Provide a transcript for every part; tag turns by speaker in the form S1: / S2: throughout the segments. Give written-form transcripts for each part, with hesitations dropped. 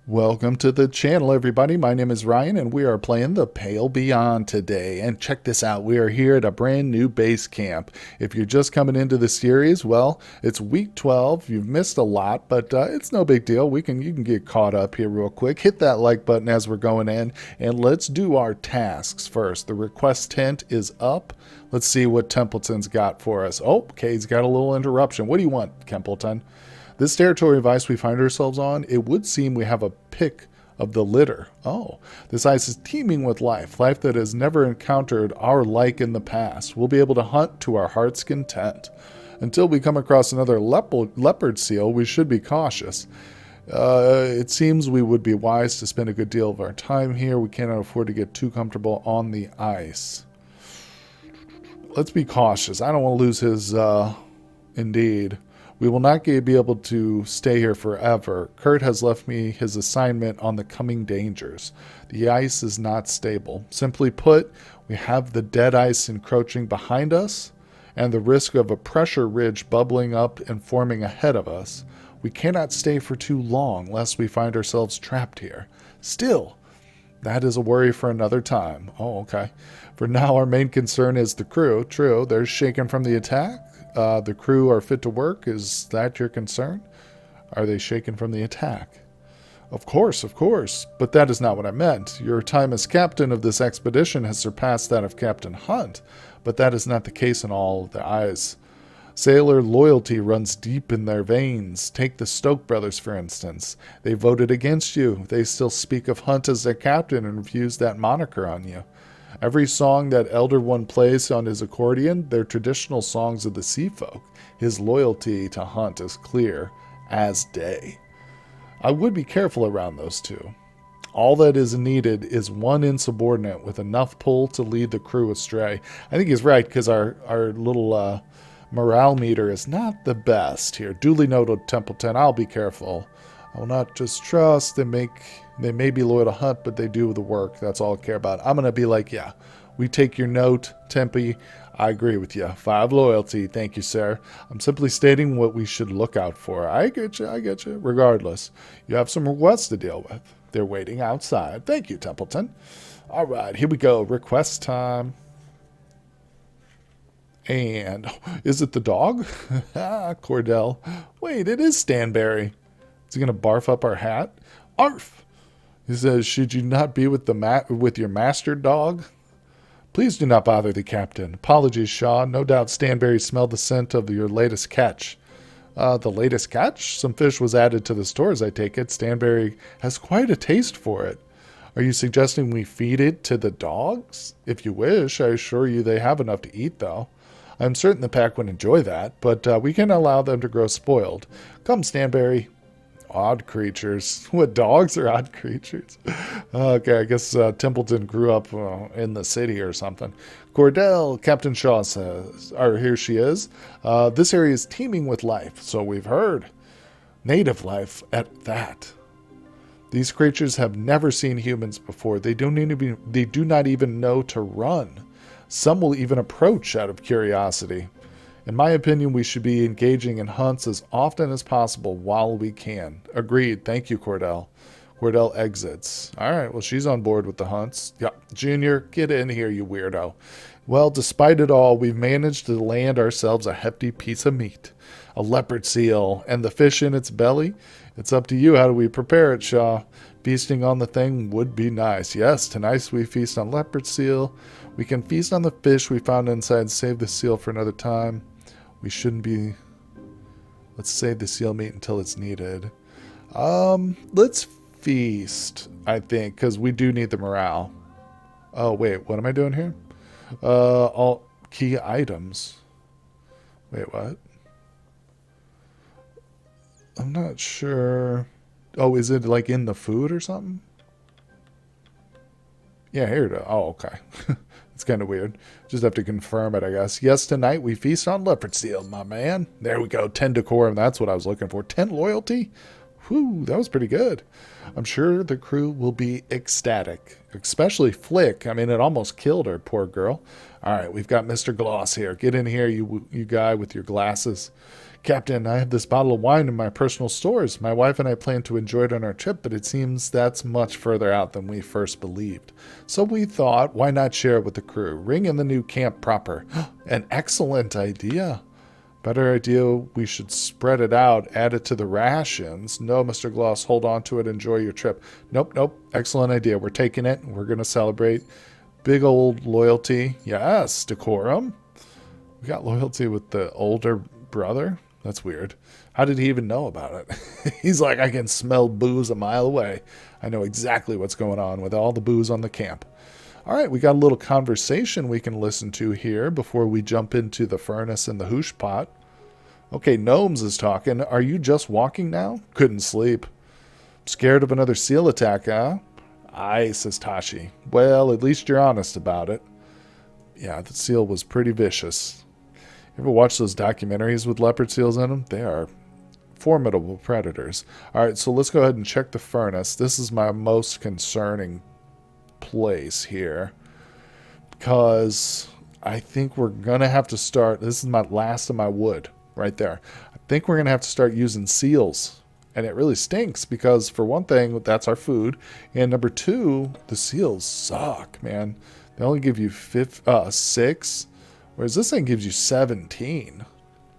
S1: Welcome to the channel, everybody. My name is Ryan, and we are playing the Pale Beyond today. And check this out. We are here at a brand new base camp. If you're just coming into the series, well, it's week 12. You've missed a lot, but it's no big deal. You can get caught up here real quick. Hit that like button as we're going in, and let's do our tasks first. The request tent is up. Let's see what Templeton's got for us. Oh, okay, he's got a little interruption. What do you want, Templeton? This territory of ice we find ourselves on, it would seem we have a pick of the litter. Oh, this ice is teeming with life that has never encountered our like in the past. We'll be able to hunt to our heart's content. Until we come across another leopard seal, we should be cautious. It seems we would be wise to spend a good deal of our time here. We cannot afford to get too comfortable on the ice. Let's be cautious. I don't want to lose his, indeed. We will not be able to stay here forever. Kurt has left me his assignment on the coming dangers. The ice is not stable. Simply put, we have the dead ice encroaching behind us and the risk of a pressure ridge bubbling up and forming ahead of us. We cannot stay for too long lest we find ourselves trapped here. Still, that is a worry for another time. Oh, okay. For now, our main concern is the crew. True, they're shaken from the attack. The crew are fit to work. Is that your concern? Are they shaken from the attack? Of course. But that is not what I meant. Your time as captain of this expedition has surpassed that of Captain Hunt, but that is not the case in all of the eyes. Sailor loyalty runs deep in their veins. Take the Stoke brothers, for instance. They voted against you. They still speak of Hunt as their captain and refuse that moniker on you. Every song that Elder One plays on his accordion, they're traditional songs of the sea folk. His loyalty to Hunt is clear as day. I would be careful around those two. All that is needed is one insubordinate with enough pull to lead the crew astray. I think he's right, because our little morale meter is not the best here. Duly noted, Templeton. I'll be careful. I will not just trust. They may be loyal to Hunt, but they do the work. That's all I care about. I'm going to be like, yeah, we take your note, Tempe. I agree with you. 5 loyalty. Thank you, sir. I'm simply stating what we should look out for. I get you. Regardless, you have some requests to deal with. They're waiting outside. Thank you, Templeton. All right, here we go. Request time. And is it the dog? Cordell. Wait, it is Stanberry. Is he going to barf up our hat? Arf! He says, should you not be with your master dog? Please do not bother the captain. Apologies, Shaw. No doubt Stanberry smelled the scent of your latest catch. The latest catch? Some fish was added to the stores, I take it. Stanberry has quite a taste for it. Are you suggesting we feed it to the dogs? If you wish, I assure you they have enough to eat, though. I'm certain the pack would enjoy that, but we can't allow them to grow spoiled. Come, Stanberry. Odd creatures. What, dogs are odd creatures? Okay, I guess Templeton grew up in the city or something. Cordell, Captain Shaw says, or here she is. This area is teeming with life, so we've heard. Native life at that. These creatures have never seen humans before. They do not even know to run. Some will even approach out of curiosity. In my opinion, we should be engaging in hunts as often as possible while we can. Agreed. Thank you, Cordell. Cordell exits. All right, well, she's on board with the hunts. Yeah, Junior, get in here, you weirdo. Well, despite it all, we've managed to land ourselves a hefty piece of meat. A leopard seal and the fish in its belly. It's up to you. How do we prepare it, Shaw? Feasting on the thing would be nice. Yes, tonight we feast on leopard seal. We can feast on the fish we found inside and save the seal for another time. We shouldn't be... Let's save the seal meat until it's needed. Let's feast, I think, because we do need the morale. Oh, wait, what am I doing here? All key items. Wait, what? I'm not sure. Oh, is it like in the food or something? Yeah, here it is. Oh, okay. It's kind of weird. Just have to confirm it, I guess. Yes, tonight we feast on leopard seal, my man. There we go. 10 decorum. That's what I was looking for. 10 loyalty? Whew, that was pretty good. I'm sure the crew will be ecstatic, especially Flick. I mean, it almost killed her, poor girl. All right, we've got Mr. Gloss here. Get in here, you guy with your glasses. Captain, I have this bottle of wine in my personal stores. My wife and I plan to enjoy it on our trip, but it seems that's much further out than we first believed. So we thought, why not share it with the crew? Ring in the new camp proper. An excellent idea. Better idea, we should spread it out, add it to the rations. No, Mr. Gloss, hold on to it, enjoy your trip. Nope. Excellent idea. We're taking it. We're going to celebrate. Big old loyalty. Yes, decorum. We got loyalty with the older brother. That's weird. How did he even know about it? He's like, I can smell booze a mile away. I know exactly what's going on with all the booze on the camp. All right, we got a little conversation we can listen to here before we jump into the furnace and the hoosh pot. Okay, Gnomes is talking. Are you just walking now? Couldn't sleep. Scared of another seal attack, huh? Aye, says Tashi. Well, at least you're honest about it. Yeah, the seal was pretty vicious. You ever watch those documentaries with leopard seals in them? They are formidable predators. All right, so let's go ahead and check the furnace. This is my most concerning place here, because I think we're gonna have to start. This is my last of my wood right there. I think we're gonna have to start using seals, and it really stinks because, for one thing, that's our food, and number two, the seals suck, man. They only give you 6, whereas this thing gives you 17.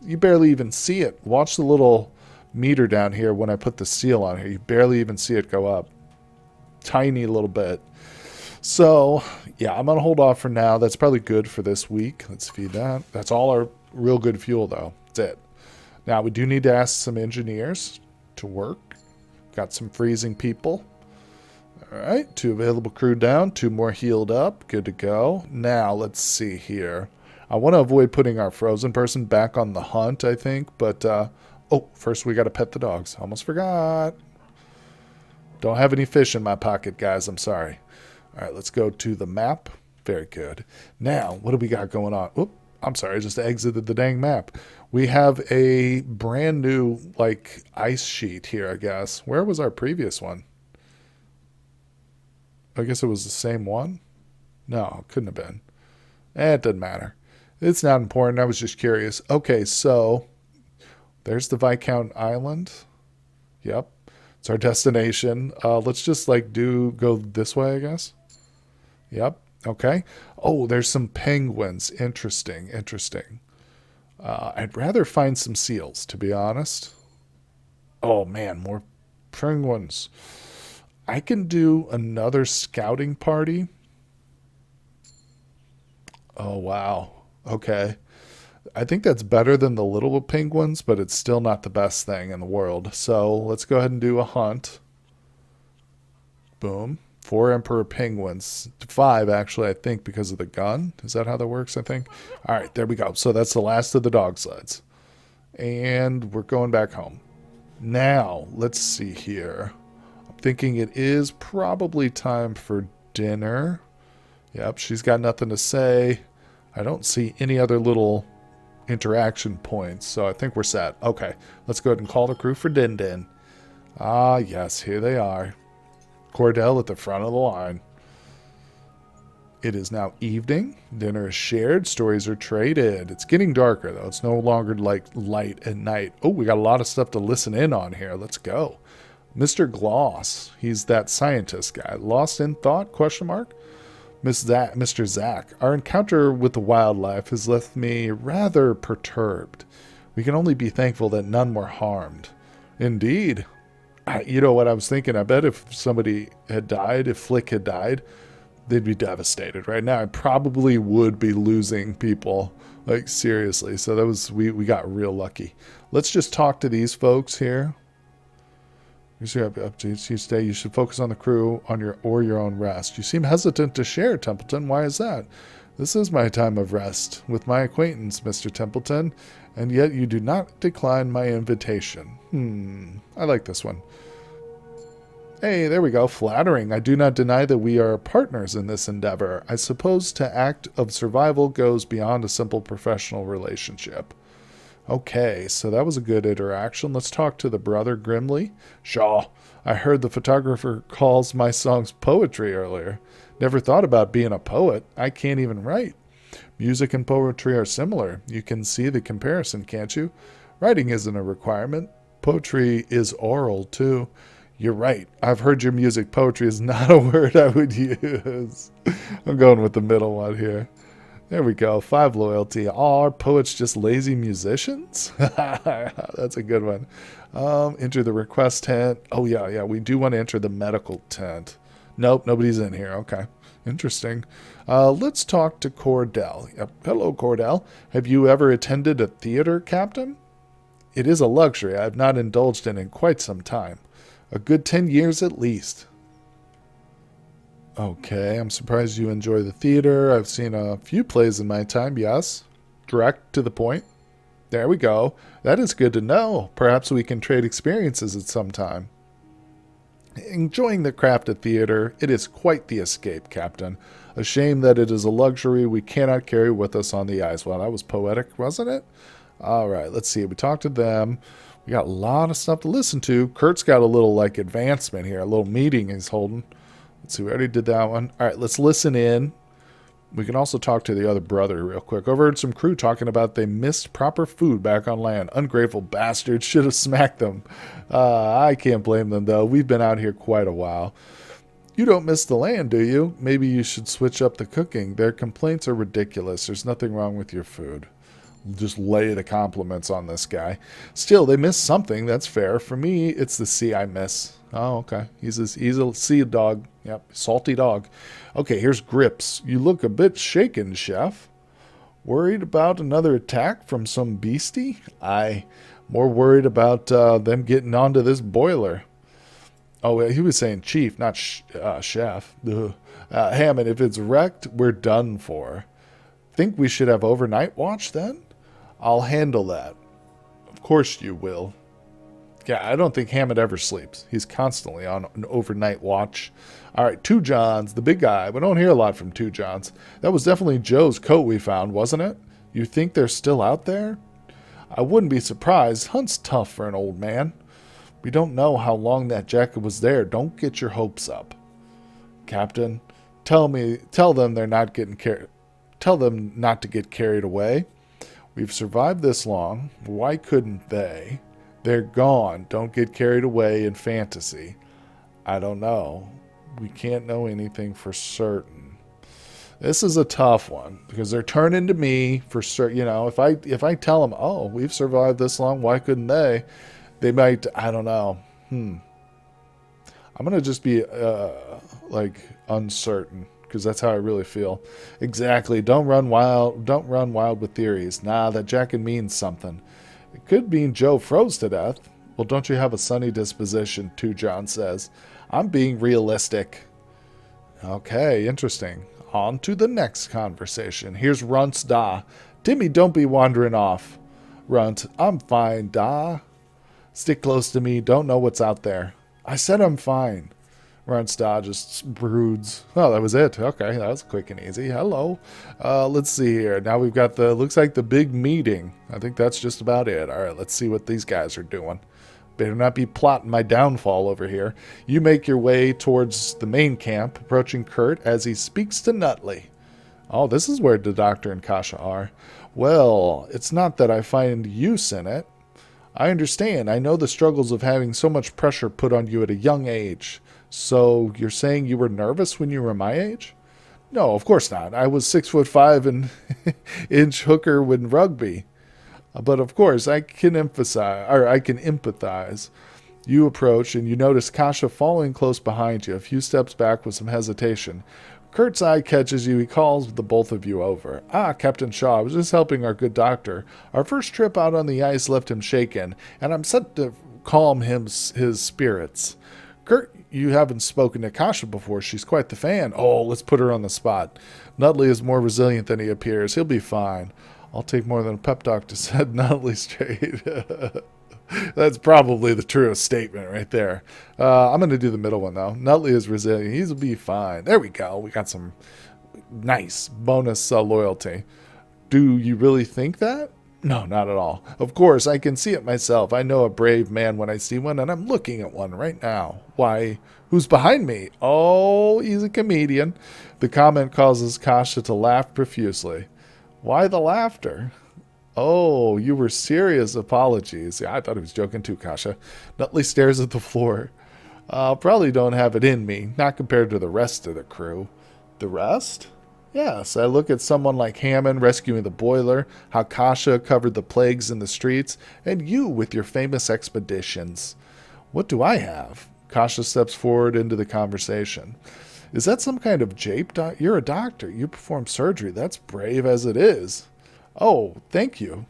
S1: You barely even see it. Watch the little meter down here when I put the seal on here. You barely even see it go up. Tiny little bit. So, yeah, I'm going to hold off for now. That's probably good for this week. Let's feed that. That's all our real good fuel, though. That's it. Now, we do need to ask some engineers to work. Got some freezing people. All right, 2 available crew down, 2 more healed up. Good to go. Now, let's see here. I want to avoid putting our frozen person back on the hunt, I think. But, oh, first we got to pet the dogs. Almost forgot. Don't have any fish in my pocket, guys. I'm sorry. All right, let's go to the map. Very good. Now, what do we got going on? Oop, I'm sorry, I just exited the dang map. We have a brand new, like, ice sheet here, I guess. Where was our previous one? I guess it was the same one? No, it couldn't have been. It doesn't matter. It's not important. I was just curious. Okay, so there's the Viscount Island. Yep. It's our destination. Let's just, like, go this way, I guess. Yep. Okay. Oh, there's some penguins. Interesting. I'd rather find some seals, to be honest. Oh, man, more penguins. I can do another scouting party. Oh, wow. Okay. I think that's better than the little penguins, but it's still not the best thing in the world. So let's go ahead and do a hunt. Boom. 4 Emperor Penguins. 5, actually, I think, because of the gun. Is that how that works, I think? All right, there we go. So that's the last of the dog sleds. And we're going back home. Now, let's see here. I'm thinking it is probably time for dinner. Yep, she's got nothing to say. I don't see any other little interaction points, so I think we're set. Okay, let's go ahead and call the crew for Din Din. Ah, yes, here they are. Cordell at the front of the line. It is now evening. Dinner is shared. Stories are traded. It's getting darker, though. It's no longer like light at night. Oh, we got a lot of stuff to listen in on here. Let's go. Mr. Gloss. He's that scientist guy. Lost in thought? Question mark. Mr. Zach. Our encounter with the wildlife has left me rather perturbed. We can only be thankful that none were harmed. Indeed. You know what I was thinking? I bet if somebody had died, if Flick had died, they'd be devastated right now. I probably would be losing people, like, seriously. So that was, we got real lucky. Let's just talk to these folks here. You should have updates. You stay. You should focus on the crew on your own rest. You seem hesitant to share, Templeton. Why is that? This is my time of rest with my acquaintance, Mr. Templeton, and yet you do not decline my invitation. I like this one. Hey, there we go. Flattering. I do not deny that we are partners in this endeavor. I suppose to act of survival goes beyond a simple professional relationship. Okay, so that was a good interaction. Let's talk to the brother grimly. Shaw, I heard the photographer calls my songs poetry earlier. Never thought about being a poet. I can't even write. Music and poetry are similar. You can see the comparison, can't you? Writing isn't a requirement. Poetry is oral, too. You're right. I've heard your music. Poetry is not a word I would use. I'm going with the middle one here. There we go. 5 loyalty. Are poets just lazy musicians? That's a good one. Enter the request tent. Oh, yeah. We do want to enter the medical tent. Nope, nobody's in here. Okay. Interesting. Let's talk to Cordell. Yep. Hello, Cordell. Have you ever attended a theater, Captain? It is a luxury I've not indulged in quite some time. A good 10 years at least. Okay, I'm surprised you enjoy the theater. I've seen a few plays in my time, yes. Direct to the point. There we go. That is good to know. Perhaps we can trade experiences at some time. Enjoying the craft of theater, it is quite the escape, Captain. A shame that it is a luxury we cannot carry with us on the ice. Well, that was poetic, wasn't it? All right, let's see. We talked to them. We got a lot of stuff to listen to. Kurt's got a little, advancement here. A little meeting he's holding. Let's see, we already did that one. All right, let's listen in. We can also talk to the other brother real quick. Overheard some crew talking about they missed proper food back on land. Ungrateful bastards, should have smacked them. I can't blame them, though. We've been out here quite a while. You don't miss the land, do you? Maybe you should switch up the cooking. Their complaints are ridiculous. There's nothing wrong with your food. Just lay the compliments on this guy. Still, they miss something. That's fair. For me, it's the sea I miss. Oh, okay. He's a sea dog. Yep, salty dog. Okay, here's Grips. You look a bit shaken, Chef. Worried about another attack from some beastie? More worried about them getting onto this boiler. Oh, he was saying Chief, not Chef. Hammond, if it's wrecked, we're done for. Think we should have overnight watch then? I'll handle that. Of course you will. Yeah, I don't think Hammond ever sleeps. He's constantly on an overnight watch. All right, Two Johns, the big guy. We don't hear a lot from Two Johns. That was definitely Joe's coat we found, wasn't it? You think they're still out there? I wouldn't be surprised. Hunt's tough for an old man. We don't know how long that jacket was there. Don't get your hopes up. Captain, tell them they're not getting tell them not to get carried away. We've survived this long. Why couldn't they? They're gone. Don't get carried away in fantasy. I don't know. We can't know anything for certain. This is a tough one because they're turning to me for certain. You know, if I tell them, oh, we've survived this long, why couldn't they? They might. I don't know. I'm gonna just be uncertain because that's how I really feel. Exactly. Don't run wild with theories. Nah, that jacket means something. It could mean Joe froze to death. Well, don't you have a sunny disposition, Two John says. I'm being realistic. Okay, interesting. On to the next conversation. Here's Runt's Da. Timmy, don't be wandering off. Runt, I'm fine, Da. Stick close to me. Don't know what's out there. I said I'm fine. Runt's Da just broods. Oh, that was it. Okay, that was quick and easy. Hello. Let's see here. Now we've got looks like the big meeting. I think that's just about it. All right, let's see what these guys are doing. Better not be plotting my downfall over here. You make your way towards the main camp, approaching Kurt as he speaks to Nutley. Oh, this is where the doctor and Kasha are. Well, it's not that I find use in it. I understand. I know the struggles of having so much pressure put on you at a young age. So you're saying you were nervous when you were my age? No, of course not. I was 6'5" and inch hooker with rugby. But of course, I can empathize. You approach and you notice Kasha following close behind you, a few steps back with some hesitation. Kurt's eye catches you. He calls the both of you over. Ah, Captain Shaw, I was just helping our good doctor. Our first trip out on the ice left him shaken, and I'm set to calm his spirits. Kurt, you haven't spoken to Kasha before. She's quite the fan. Oh, let's put her on the spot. Nutley is more resilient than he appears. He'll be fine. I'll take more than a pep talk to set Nutley straight. That's probably the truest statement right there. I'm going to do the middle one, though. Nutley is resilient. He'll be fine. There we go. We got some nice bonus loyalty. Do you really think that? No, not at all. Of course, I can see it myself. I know a brave man when I see one, and I'm looking at one right now. Why, who's behind me? Oh, he's a comedian. The comment causes Kasha to laugh profusely. Why the laughter? Oh, you were serious. Apologies. Yeah, I thought he was joking too, Kasha. Nutley stares at the floor. Probably don't have it in me, not compared to the rest of the crew. The rest? Yes, I look at someone like Hammond rescuing the boiler, how Kasha covered the plagues in the streets, and you with your famous expeditions. What do I have? Kasha steps forward into the conversation. Is that some kind of jape? You're a doctor. You perform surgery. That's brave as it is. Oh, thank you.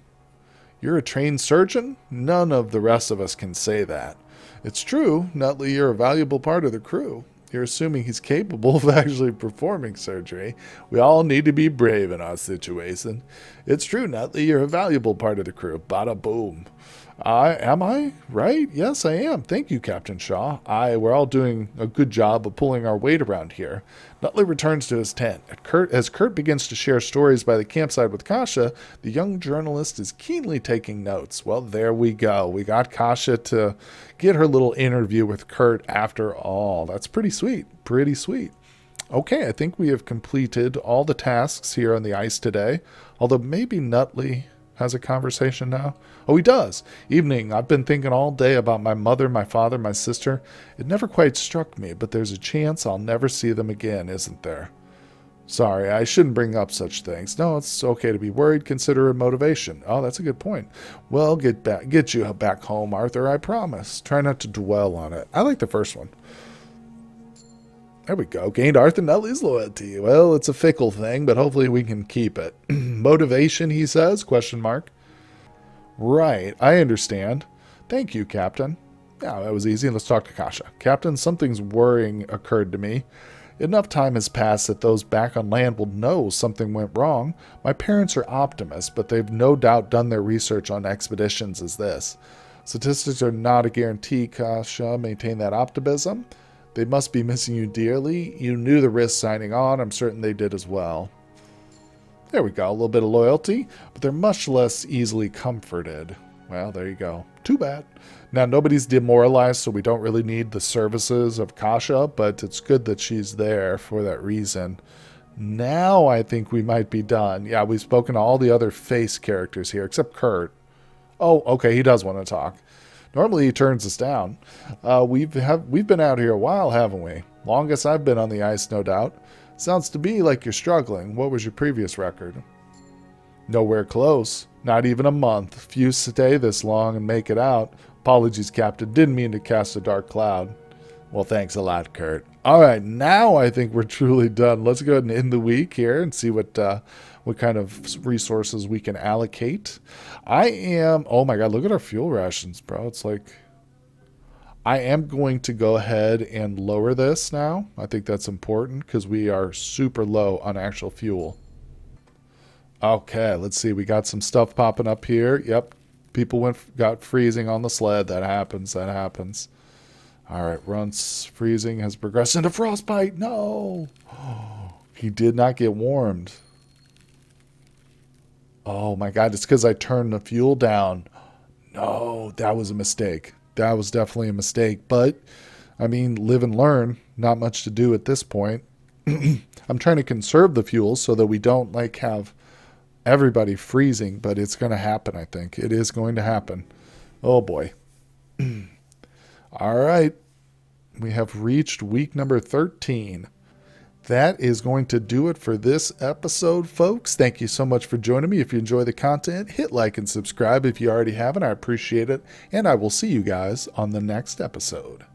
S1: You're a trained surgeon? None of the rest of us can say that. It's true, Nutley, you're a valuable part of the crew. You're assuming he's capable of actually performing surgery. We all need to be brave in our situation. It's true, Nutley, you're a valuable part of the crew. Bada boom. Am I? Right? Yes, I am. Thank you, Captain Shaw. We're all doing a good job of pulling our weight around here. Nutley returns to his tent. As Kurt begins to share stories by the campsite with Kasha, the young journalist is keenly taking notes. Well, there we go. We got Kasha to get her little interview with Kurt after all. That's pretty sweet. Pretty sweet. Okay, I think we have completed all the tasks here on the ice today. Although maybe Nutley has a conversation now. Oh, he does. Evening. I've been thinking all day about my mother, my father, my sister. It never quite struck me, but there's a chance I'll never see them again, isn't there? Sorry, I shouldn't bring up such things. No, it's okay to be worried. Consider it motivation. Oh, that's a good point. Well, get you back home, Arthur, I promise. Try not to dwell on it. I like the first one. There we go. Gained Arthur Nutley's loyalty. Well, it's a fickle thing, but hopefully we can keep it. Motivation, he says, question mark. Right, I understand. Thank you, Captain. Yeah, that was easy. Let's talk to Kasha. Captain, something's worrying occurred to me. Enough time has passed that those back on land will know something went wrong. My parents are optimists, but they've no doubt done their research on expeditions as this. Statistics are not a guarantee, Kasha. Maintain that optimism. They must be missing you dearly. You knew the risk signing on. I'm certain they did as well. There we go. A little bit of loyalty, but they're much less easily comforted. Well, there you go. Too bad. Now, nobody's demoralized, so we don't really need the services of Kasha, but it's good that she's there for that reason. Now I think we might be done. Yeah, we've spoken to all the other face characters here, except Kurt. Oh, okay, he does want to talk. Normally he turns us down. We've been out here a while, haven't we? Longest I've been on the ice, no doubt. Sounds to me like you're struggling. What was your previous record? Nowhere close. Not even a month. Few stay this long and make it out. Apologies, Captain. Didn't mean to cast a dark cloud. Well, thanks a lot, Kurt. All right, now I think we're truly done. Let's go ahead and end the week here and see what kind of resources we can allocate. Oh my God, look at our fuel rations, bro. It's like, I am going to go ahead and lower this now. I think that's important because we are super low on actual fuel. Okay, let's see. We got some stuff popping up here. Yep, people got freezing on the sled. That happens. All right, Runt's freezing has progressed into frostbite. No, he did not get warmed. Oh my God, it's because I turned the fuel down. No, that was a mistake. That was definitely a mistake. But, I mean, live and learn. Not much to do at this point. I'm trying to conserve the fuel so that we don't, have everybody freezing. But it's going to happen, I think. It is going to happen. Oh, boy. All right. We have reached week number 13. That is going to do it for this episode, folks. Thank you so much for joining me. If you enjoy the content, hit like and subscribe if you already haven't. I appreciate it. And I will see you guys on the next episode.